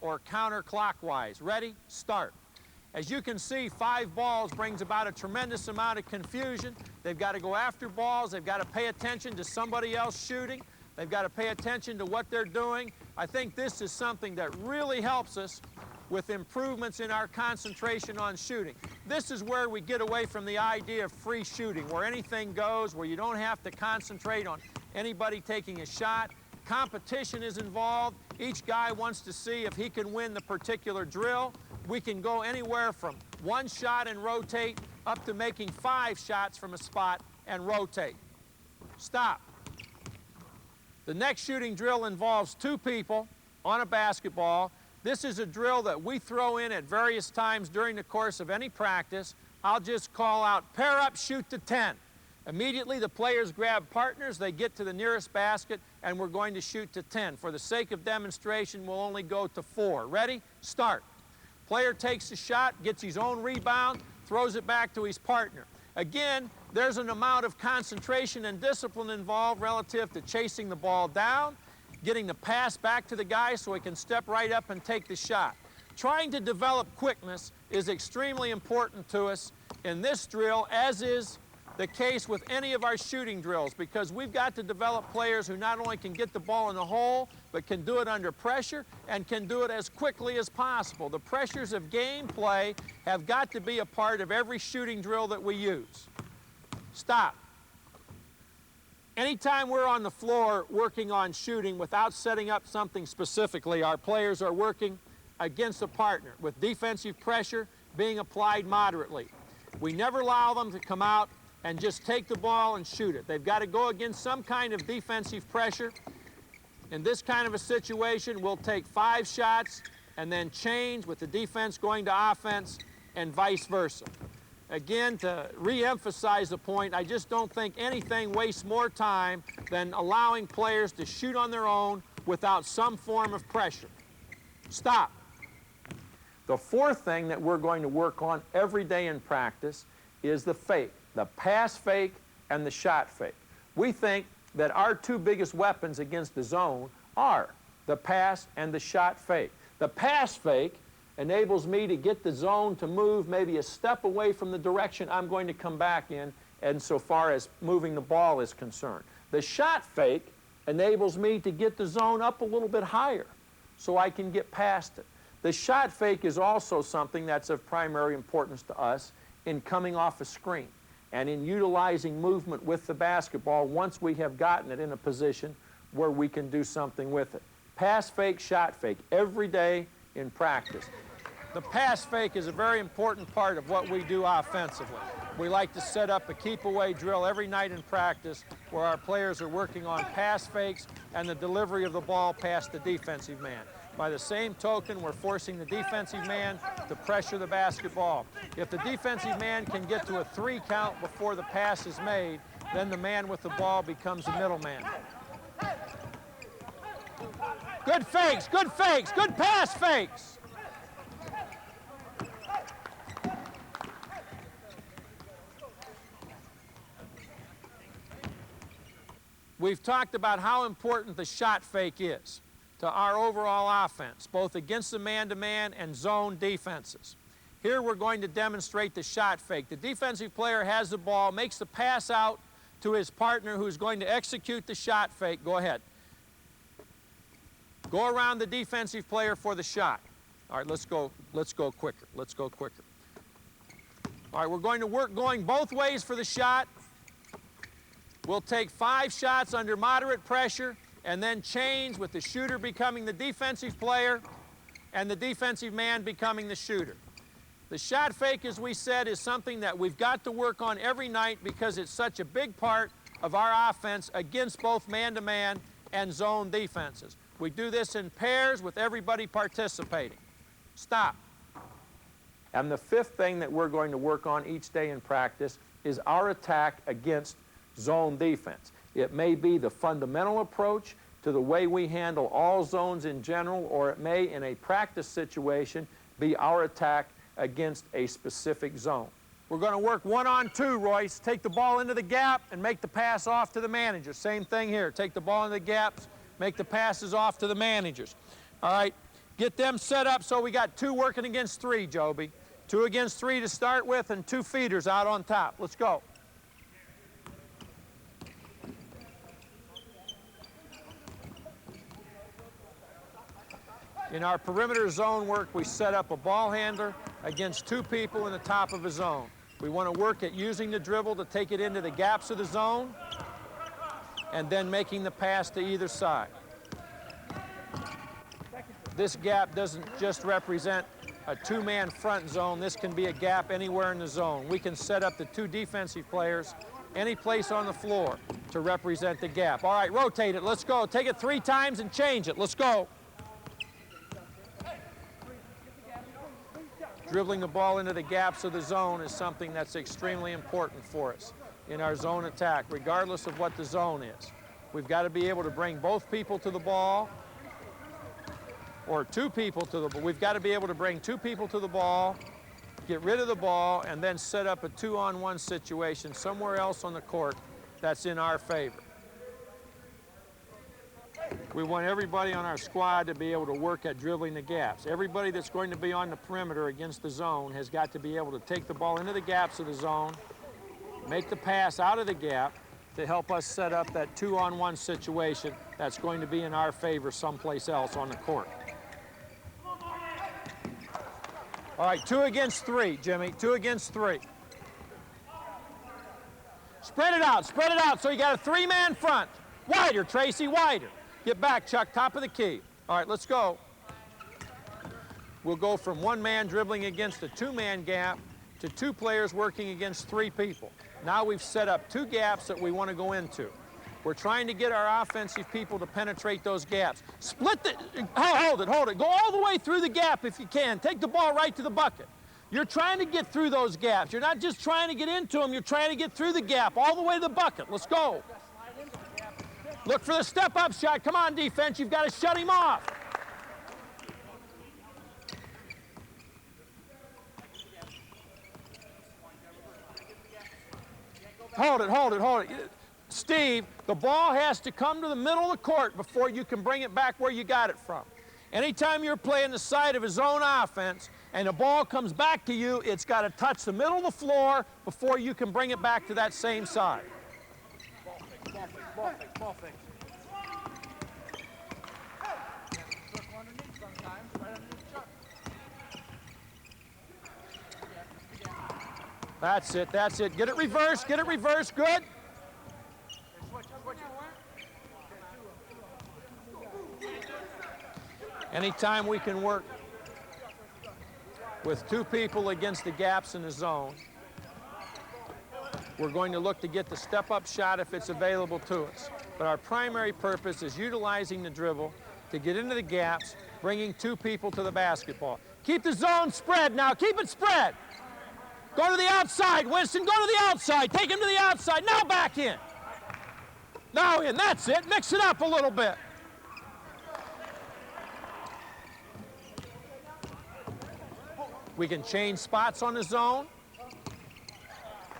or counterclockwise. Ready? Start. As you can see, 5 balls brings about a tremendous amount of confusion. They've got to go after balls. They've got to pay attention to somebody else shooting. They've got to pay attention to what they're doing. I think this is something that really helps us with improvements in our concentration on shooting. This is where we get away from the idea of free shooting, where anything goes, where you don't have to concentrate on anybody taking a shot. Competition is involved. Each guy wants to see if he can win the particular drill. We can go anywhere from 1 shot and rotate up to making 5 shots from a spot and rotate. Stop. The next shooting drill involves 2 people on a basketball. This is a drill that we throw in at various times during the course of any practice. I'll just call out, pair up, shoot to 10. Immediately the players grab partners, they get to the nearest basket, and we're going to shoot to 10. For the sake of demonstration, we'll only go to 4. Ready? Start. Player takes a shot, gets his own rebound, throws it back to his partner. Again, there's an amount of concentration and discipline involved relative to chasing the ball down, getting the pass back to the guy so he can step right up and take the shot. Trying to develop quickness is extremely important to us in this drill, as is the case with any of our shooting drills, because we've got to develop players who not only can get the ball in the hole, but can do it under pressure and can do it as quickly as possible. The pressures of gameplay have got to be a part of every shooting drill that we use. Stop. Anytime we're on the floor working on shooting without setting up something specifically, our players are working against a partner with defensive pressure being applied moderately. We never allow them to come out and just take the ball and shoot it. They've got to go against some kind of defensive pressure. In this kind of a situation, we'll take 5 shots and then change with the defense going to offense and vice versa. Again, to re-emphasize the point, I just don't think anything wastes more time than allowing players to shoot on their own without some form of pressure. Stop. The 4th thing that we're going to work on every day in practice is the fake, the pass fake and the shot fake. We think that our 2 biggest weapons against the zone are the pass and the shot fake. The pass fake enables me to get the zone to move maybe a step away from the direction I'm going to come back in, and so far as moving the ball is concerned. The shot fake enables me to get the zone up a little bit higher so I can get past it. The shot fake is also something that's of primary importance to us in coming off a screen and in utilizing movement with the basketball once we have gotten it in a position where we can do something with it. Pass fake, shot fake, every day in practice. The pass fake is a very important part of what we do offensively. We like to set up a keep-away drill every night in practice where our players are working on pass fakes and the delivery of the ball past the defensive man. By the same token, we're forcing the defensive man to pressure the basketball. If the defensive man can get to a 3 count before the pass is made, then the man with the ball becomes the middleman. Good fakes, good fakes, good pass fakes. We've talked about how important the shot fake is to our overall offense, both against the man-to-man and zone defenses. Here we're going to demonstrate the shot fake. The defensive player has the ball, makes the pass out to his partner who's going to execute the shot fake. Go ahead. Go around the defensive player for the shot. All right, let's go quicker. Let's go quicker. All right, we're going to work going both ways for the shot. We'll take 5 shots under moderate pressure and then change with the shooter becoming the defensive player and the defensive man becoming the shooter. The shot fake, as we said, is something that we've got to work on every night because it's such a big part of our offense against both man-to-man and zone defenses. We do this in pairs with everybody participating. Stop. And the 5th thing that we're going to work on each day in practice is our attack against zone defense. It may be the fundamental approach to the way we handle all zones in general, or it may, in a practice situation, be our attack against a specific zone. We're going to work 1-on-2, Royce. Take the ball into the gap and make the pass off to the manager. Same thing here. Take the ball into the gaps, make the passes off to the managers. All right, Get them set up so we got 2 working against 3, Joby. 2 against 3 to start with and 2 feeders out on top. Let's go. In our perimeter zone work, we set up a ball handler against 2 people in the top of a zone. We want to work at using the dribble to take it into the gaps of the zone and then making the pass to either side. This gap doesn't just represent a 2-man front zone. This can be a gap anywhere in the zone. We can set up the 2 defensive players any place on the floor to represent the gap. All right, rotate it. Let's go. Take it 3 times and change it. Let's go. Dribbling the ball into the gaps of the zone is something that's extremely important for us in our zone attack, regardless of what the zone is. We've got to be able to bring both people to the ball, or 2 people to the ball. We've got to be able to bring 2 people to the ball, get rid of the ball, and then set up a 2-on-1 situation somewhere else on the court that's in our favor. We want everybody on our squad to be able to work at dribbling the gaps. Everybody that's going to be on the perimeter against the zone has got to be able to take the ball into the gaps of the zone, make the pass out of the gap to help us set up that 2-on-1 situation that's going to be in our favor someplace else on the court. All right, 2 against 3, Jimmy, 2 against 3. Spread it out so you got a 3-man front. Wider, Tracy, wider. Get back, Chuck, top of the key. All right, let's go. We'll go from 1 man dribbling against a 2-man gap to 2 players working against 3 people. Now we've set up 2 gaps that we want to go into. We're trying to get our offensive people to penetrate those gaps. Split the, hold it. Go all the way through the gap if you can. Take the ball right to the bucket. You're trying to get through those gaps. You're not just trying to get into them, you're trying to get through the gap all the way to the bucket. Let's go. Look for the step-up shot. Come on, defense. You've got to shut him off. Hold it. Steve, the ball has to come to the middle of the court before you can bring it back where you got it from. Anytime you're playing the side of a zone offense and the ball comes back to you, it's got to touch the middle of the floor before you can bring it back to that same side. Ball fake. That's it. Get it reversed, good. Anytime we can work with 2 people against the gaps in the zone, we're going to look to get the step-up shot if it's available to us. But our primary purpose is utilizing the dribble to get into the gaps, bringing 2 people to the basketball. Keep the zone spread now. Keep it spread. Go to the outside, Winston. Go to the outside. Take him to the outside. Now back in. Now in. That's it. Mix it up a little bit. We can change spots on the zone,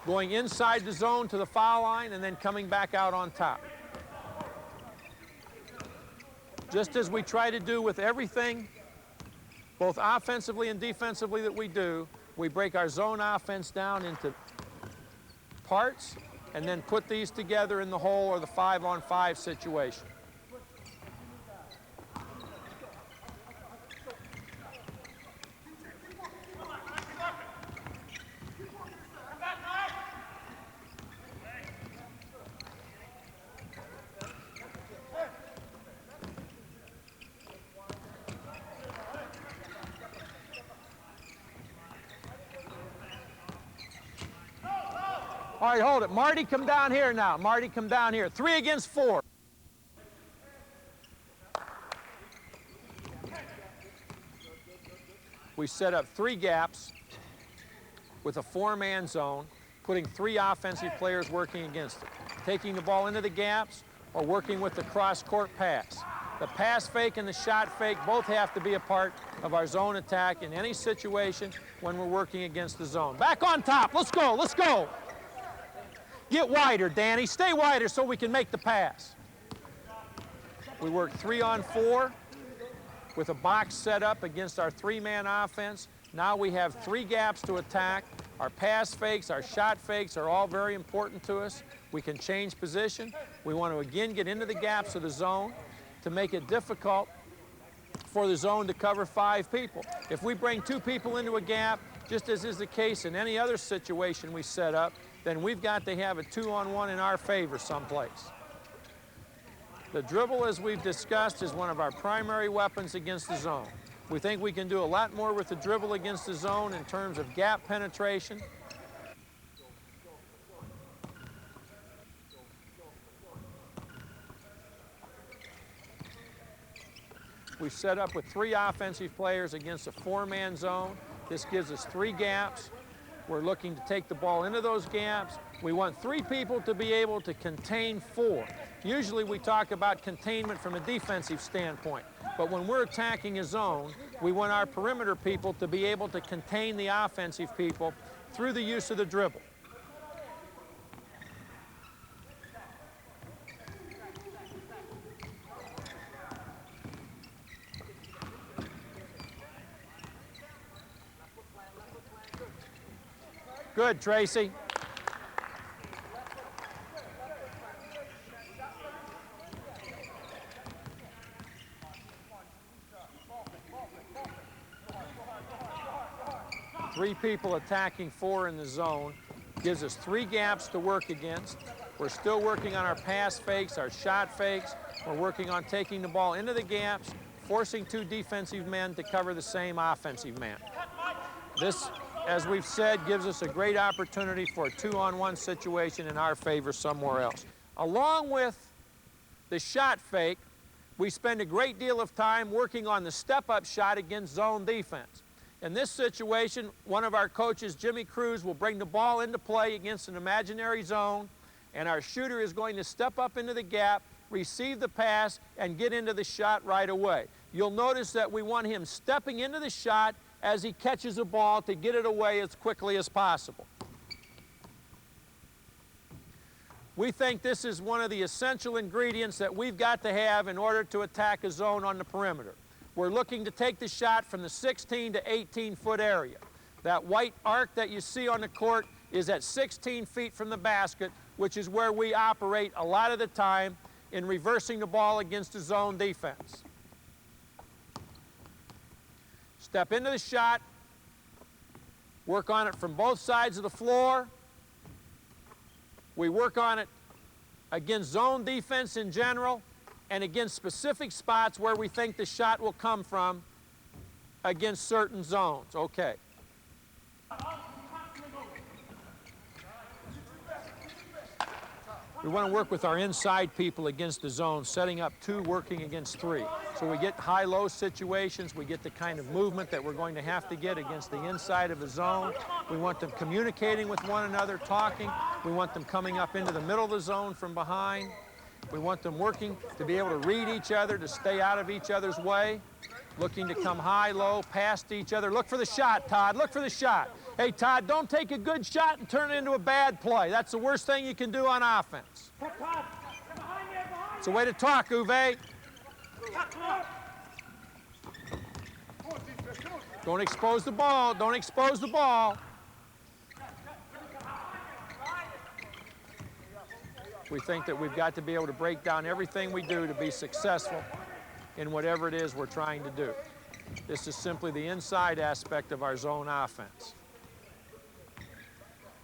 going inside the zone to the foul line and then coming back out on top. Just as we try to do with everything, both offensively and defensively that we do, we break our zone offense down into parts and then put these together in the hole or the 5-on-5 situation. All right, hold it. Marty, come down here now. Marty, come down here. 3 against 4. We set up 3 gaps with a 4-man zone, putting 3 offensive players working against it, taking the ball into the gaps or working with the cross-court pass. The pass fake and the shot fake both have to be a part of our zone attack in any situation when we're working against the zone. Back on top. Let's go. Let's go. Get wider, Danny. Stay wider so we can make the pass. We work 3-on-4 with a box set up against our three-man offense. Now we have three gaps to attack. Our pass fakes, our shot fakes are all very important to us. We can change position. We want to again get into the gaps of the zone to make it difficult for the zone to cover 5 people. If we bring 2 people into a gap, just as is the case in any other situation we set up, then we've got to have a 2-on-1 in our favor someplace. The dribble, as we've discussed, is one of our primary weapons against the zone. We think we can do a lot more with the dribble against the zone in terms of gap penetration. We set up with 3 offensive players against a 4-man zone. This gives us 3 gaps. We're looking to take the ball into those gaps. We want 3 people to be able to contain 4. Usually we talk about containment from a defensive standpoint, but when we're attacking a zone, we want our perimeter people to be able to contain the offensive people through the use of the dribble. Good, Tracy. Three people attacking 4 in the zone gives us 3 gaps to work against. We're still working on our pass fakes, our shot fakes. We're working on taking the ball into the gaps, forcing 2 defensive men to cover the same offensive man. This, as we've said, gives us a great opportunity for a 2-on-1 situation in our favor somewhere else. Along with the shot fake, we spend a great deal of time working on the step-up shot against zone defense. In this situation, one of our coaches, Jimmy Cruz, will bring the ball into play against an imaginary zone, and our shooter is going to step up into the gap, receive the pass, and get into the shot right away. You'll notice that we want him stepping into the shot as he catches the ball to get it away as quickly as possible. We think this is one of the essential ingredients that we've got to have in order to attack a zone on the perimeter. We're looking to take the shot from the 16 to 18-foot area. That white arc that you see on the court is at 16 feet from the basket, which is where we operate a lot of the time in reversing the ball against the zone defense. Step into the shot, work on it from both sides of the floor. We work on it against zone defense in general and against specific spots where we think the shot will come from against certain zones. Okay. We want to work with our inside people against the zone, setting up 2, working against 3. So we get high-low situations, we get the kind of movement that we're going to have to get against the inside of the zone. We want them communicating with one another, talking. We want them coming up into the middle of the zone from behind. We want them working to be able to read each other, to stay out of each other's way, looking to come high, low, past each other. Look for the shot, Todd. Look for the shot. Hey, Todd, don't take a good shot and turn it into a bad play. That's the worst thing you can do on offense. It's a way to talk, Uwe. Don't expose the ball. Don't expose the ball. We think that we've got to be able to break down everything we do to be successful in whatever it is we're trying to do. This is simply the inside aspect of our zone offense.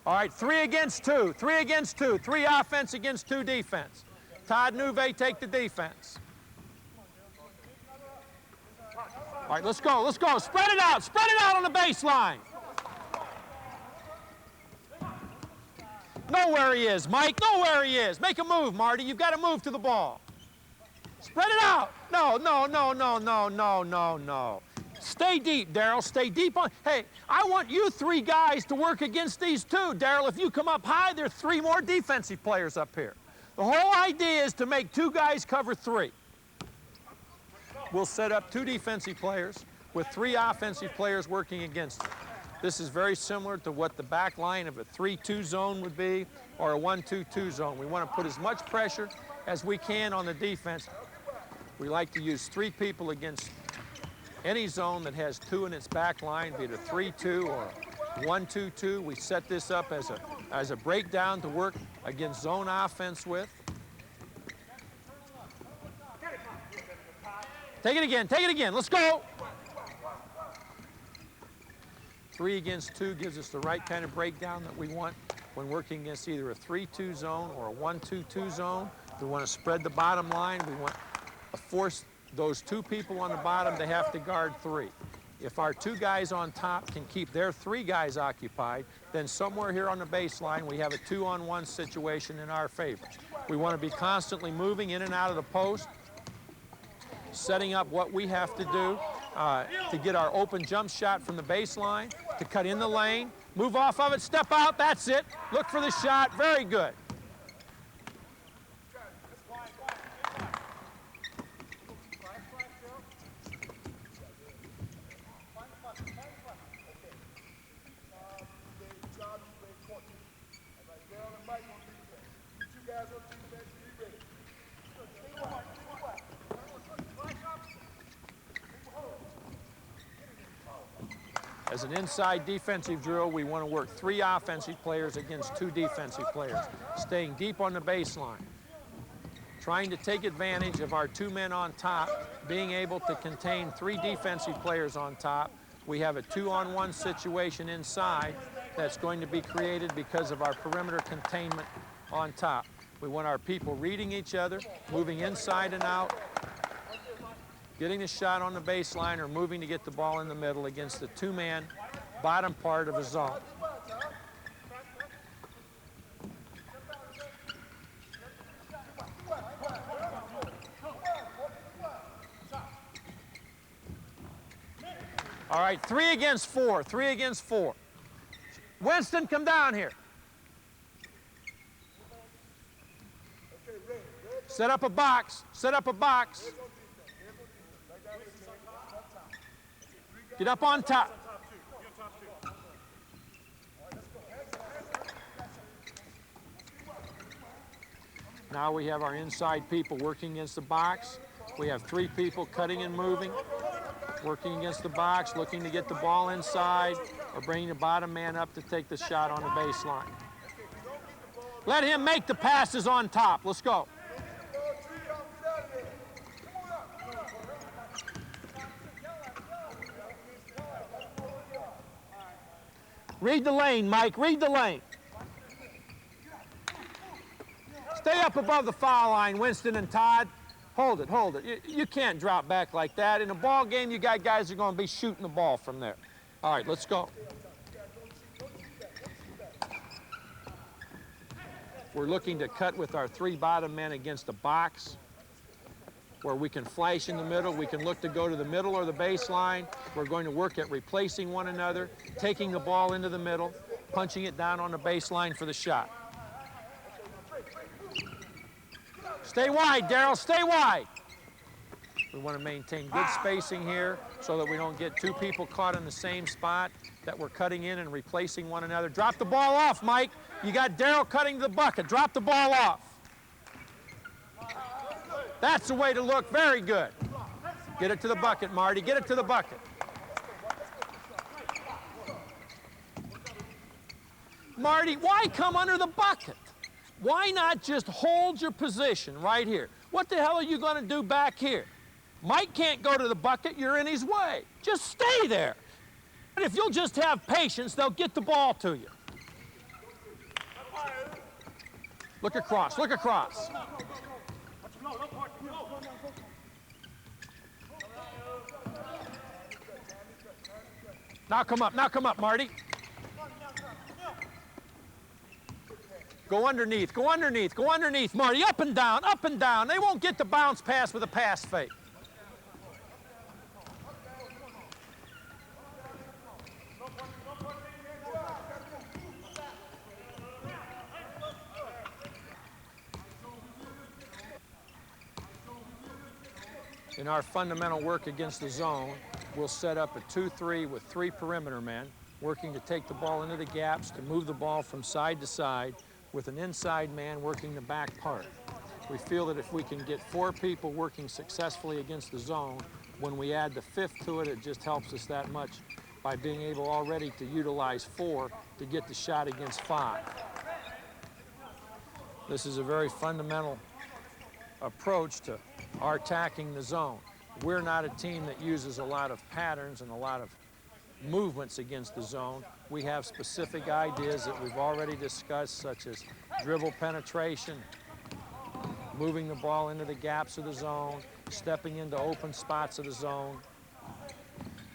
All right, 3 against 2, 3 against 2, 3 offense against 2 defense. Todd and Uwe take the defense. All right, let's go, let's go. Spread it out on the baseline. Know where he is, Mike, know where he is. Make a move, Marty, you've got to move to the ball. Spread it out. No. Stay deep, Darryl, stay deep on. Hey, I want you 3 guys to work against these 2. Darryl, if you come up high, there are 3 more defensive players up here. The whole idea is to make 2 guys cover 3. We'll set up 2 defensive players with 3 offensive players working against them. This is very similar to what the back line of a 3-2 zone would be or a 1-2-2 zone. We want to put as much pressure as we can on the defense. We like to use 3 people against Any zone that has 2 in its back line, be it a 3-2 or 1-2-2, we set this up as a breakdown to work against zone offense with. Take it again, let's go. 3 against 2 gives us the right kind of breakdown that we want when working against either a 3-2 zone or a 1-2-2 zone. We want to spread the bottom line. We want to force those 2 people on the bottom to have to guard 3. If our 2 guys on top can keep their 3 guys occupied, then somewhere here on the baseline we have a 2-on-1 situation in our favor. We want to be constantly moving in and out of the post, setting up what we have to do to get our open jump shot from the baseline, to cut in the lane, move off of it, step out, that's it. Look for the shot, very good. As an inside defensive drill, we want to work 3 offensive players against 2 defensive players, staying deep on the baseline, trying to take advantage of our 2 men on top, being able to contain 3 defensive players on top. We have a 2-on-1 situation inside that's going to be created because of our perimeter containment on top. We want our people reading each other, moving inside and out, getting the shot on the baseline or moving to get the ball in the middle against the 2-man bottom part of a zone. All right, 3 against 4, 3 against 4. Winston, come down here. Set up a box, set up a box. Get up on top. Now we have our inside people working against the box. We have 3 people cutting and moving, working against the box, looking to get the ball inside or bringing the bottom man up to take the shot on the baseline. Let him make the passes on top. Let's go. Read the lane, Mike, read the lane. Stay up above the foul line, Winston and Todd. Hold it, hold it. You can't drop back like that. In a ball game, you got guys that are going to be shooting the ball from there. All right, let's go. We're looking to cut with our 3 bottom men against the box, where we can flash in the middle. We can look to go to the middle or the baseline. We're going to work at replacing one another, taking the ball into the middle, punching it down on the baseline for the shot. Stay wide, Darryl, stay wide. We want to maintain good spacing here so that we don't get 2 people caught in the same spot, that we're cutting in and replacing one another. Drop the ball off, Mike. You got Darryl cutting to the bucket. Drop the ball off. That's the way to look. Very good. Get it to the bucket, Marty. Get it to the bucket. Marty, why come under the bucket? Why not just hold your position right here? What the hell are you going to do back here? Mike can't go to the bucket. You're in his way. Just stay there. And if you'll just have patience, they'll get the ball to you. Look across. Look across. Now come up, Marty. Go underneath, go underneath, go underneath, Marty. Up and down, up and down. They won't get the bounce pass with a pass fake. In our fundamental work against the zone, we'll set up a 2-3 with 3 perimeter men working to take the ball into the gaps, to move the ball from side to side, with an inside man working the back part. We feel that if we can get 4 people working successfully against the zone, When we add the fifth to it, it just helps us that much by being able already to utilize 4 to get the shot against 5. This is a very fundamental approach to our attacking the zone. We're not a team that uses a lot of patterns and a lot of movements against the zone. We have specific ideas that we've already discussed, such as dribble penetration, moving the ball into the gaps of the zone, stepping into open spots of the zone,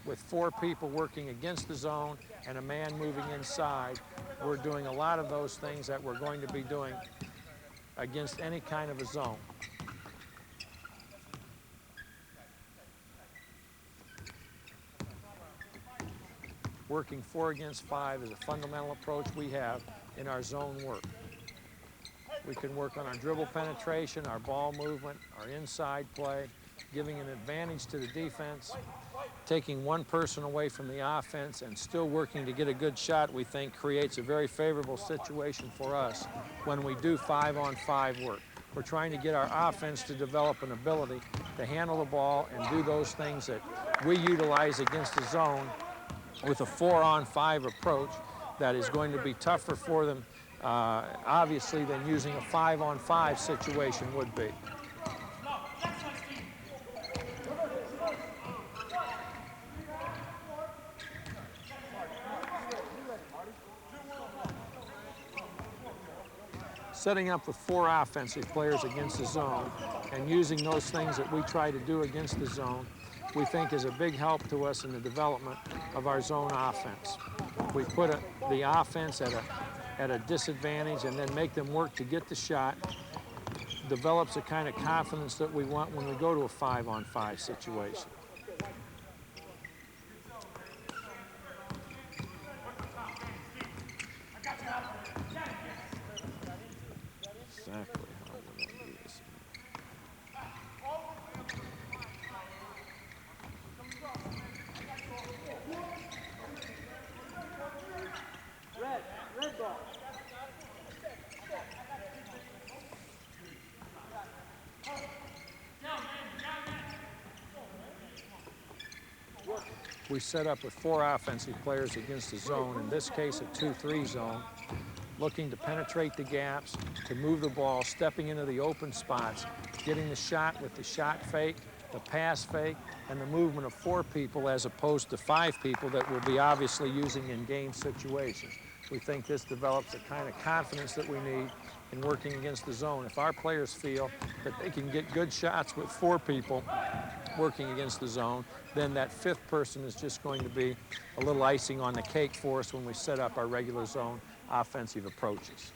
with 4 people working against the zone and a man moving inside. We're doing a lot of those things that we're going to be doing against any kind of a zone. Working 4 against 5 is a fundamental approach we have in our zone work. We can work on our dribble penetration, our ball movement, our inside play, giving an advantage to the defense, taking one person away from the offense and still working to get a good shot, we think creates a very favorable situation for us when we do 5-on-5 work. We're trying to get our offense to develop an ability to handle the ball and do those things that we utilize against the zone with a 4-on-5 approach that is going to be tougher for them, obviously, than using a 5-on-5 situation would be. Setting up with 4 offensive players against the zone and using those things that we try to do against the zone, we think is a big help to us in the development of our zone offense. We put the offense at a disadvantage and then make them work to get the shot, develops the kind of confidence that we want when we go to a 5-on-5 situation. Exactly how we're going to do this. Red ball. We set up with 4 offensive players against the zone, in this case a 2-3 zone, looking to penetrate the gaps, to move the ball, stepping into the open spots, getting the shot with the shot fake, the pass fake, and the movement of 4 people as opposed to 5 people that we'll be obviously using in game situations. We think this develops the kind of confidence that we need in working against the zone. If our players feel that they can get good shots with 4 people working against the zone, then that 5th person is just going to be a little icing on the cake for us when we set up our regular zone offensive approaches.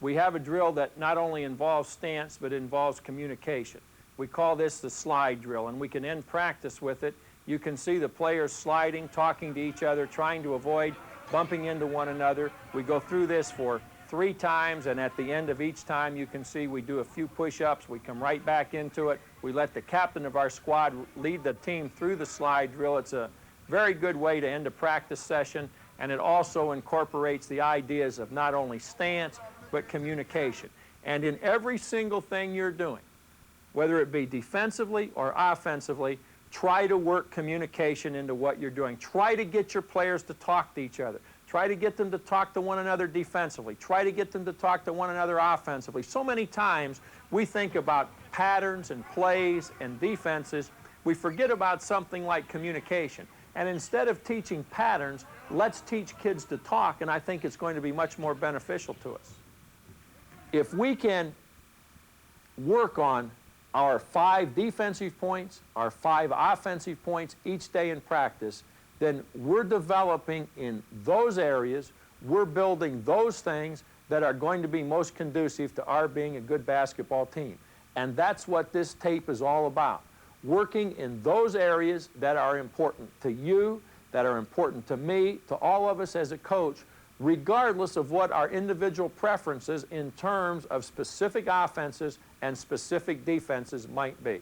We have a drill that not only involves stance, but involves communication. We call this the slide drill, and we can end practice with it. You can see the players sliding, talking to each other, trying to avoid bumping into one another. We go through this for 3 times, and at the end of each time, you can see we do a few push-ups. We come right back into it. We let the captain of our squad lead the team through the slide drill. It's a very good way to end a practice session, and it also incorporates the ideas of not only stance, but communication. And in every single thing you're doing, whether it be defensively or offensively, try to work communication into what you're doing. Try to get your players to talk to each other. Try to get them to talk to one another defensively. Try to get them to talk to one another offensively. So many times we think about patterns and plays and defenses. We forget about something like communication. And instead of teaching patterns, let's teach kids to talk, and I think it's going to be much more beneficial to us. If we can work on our 5 defensive points, our 5 offensive points each day in practice, then we're developing in those areas, we're building those things that are going to be most conducive to our being a good basketball team. And that's what this tape is all about. Working in those areas that are important to you, that are important to me, to all of us as a coach, regardless of what our individual preferences in terms of specific offenses and specific defenses might be.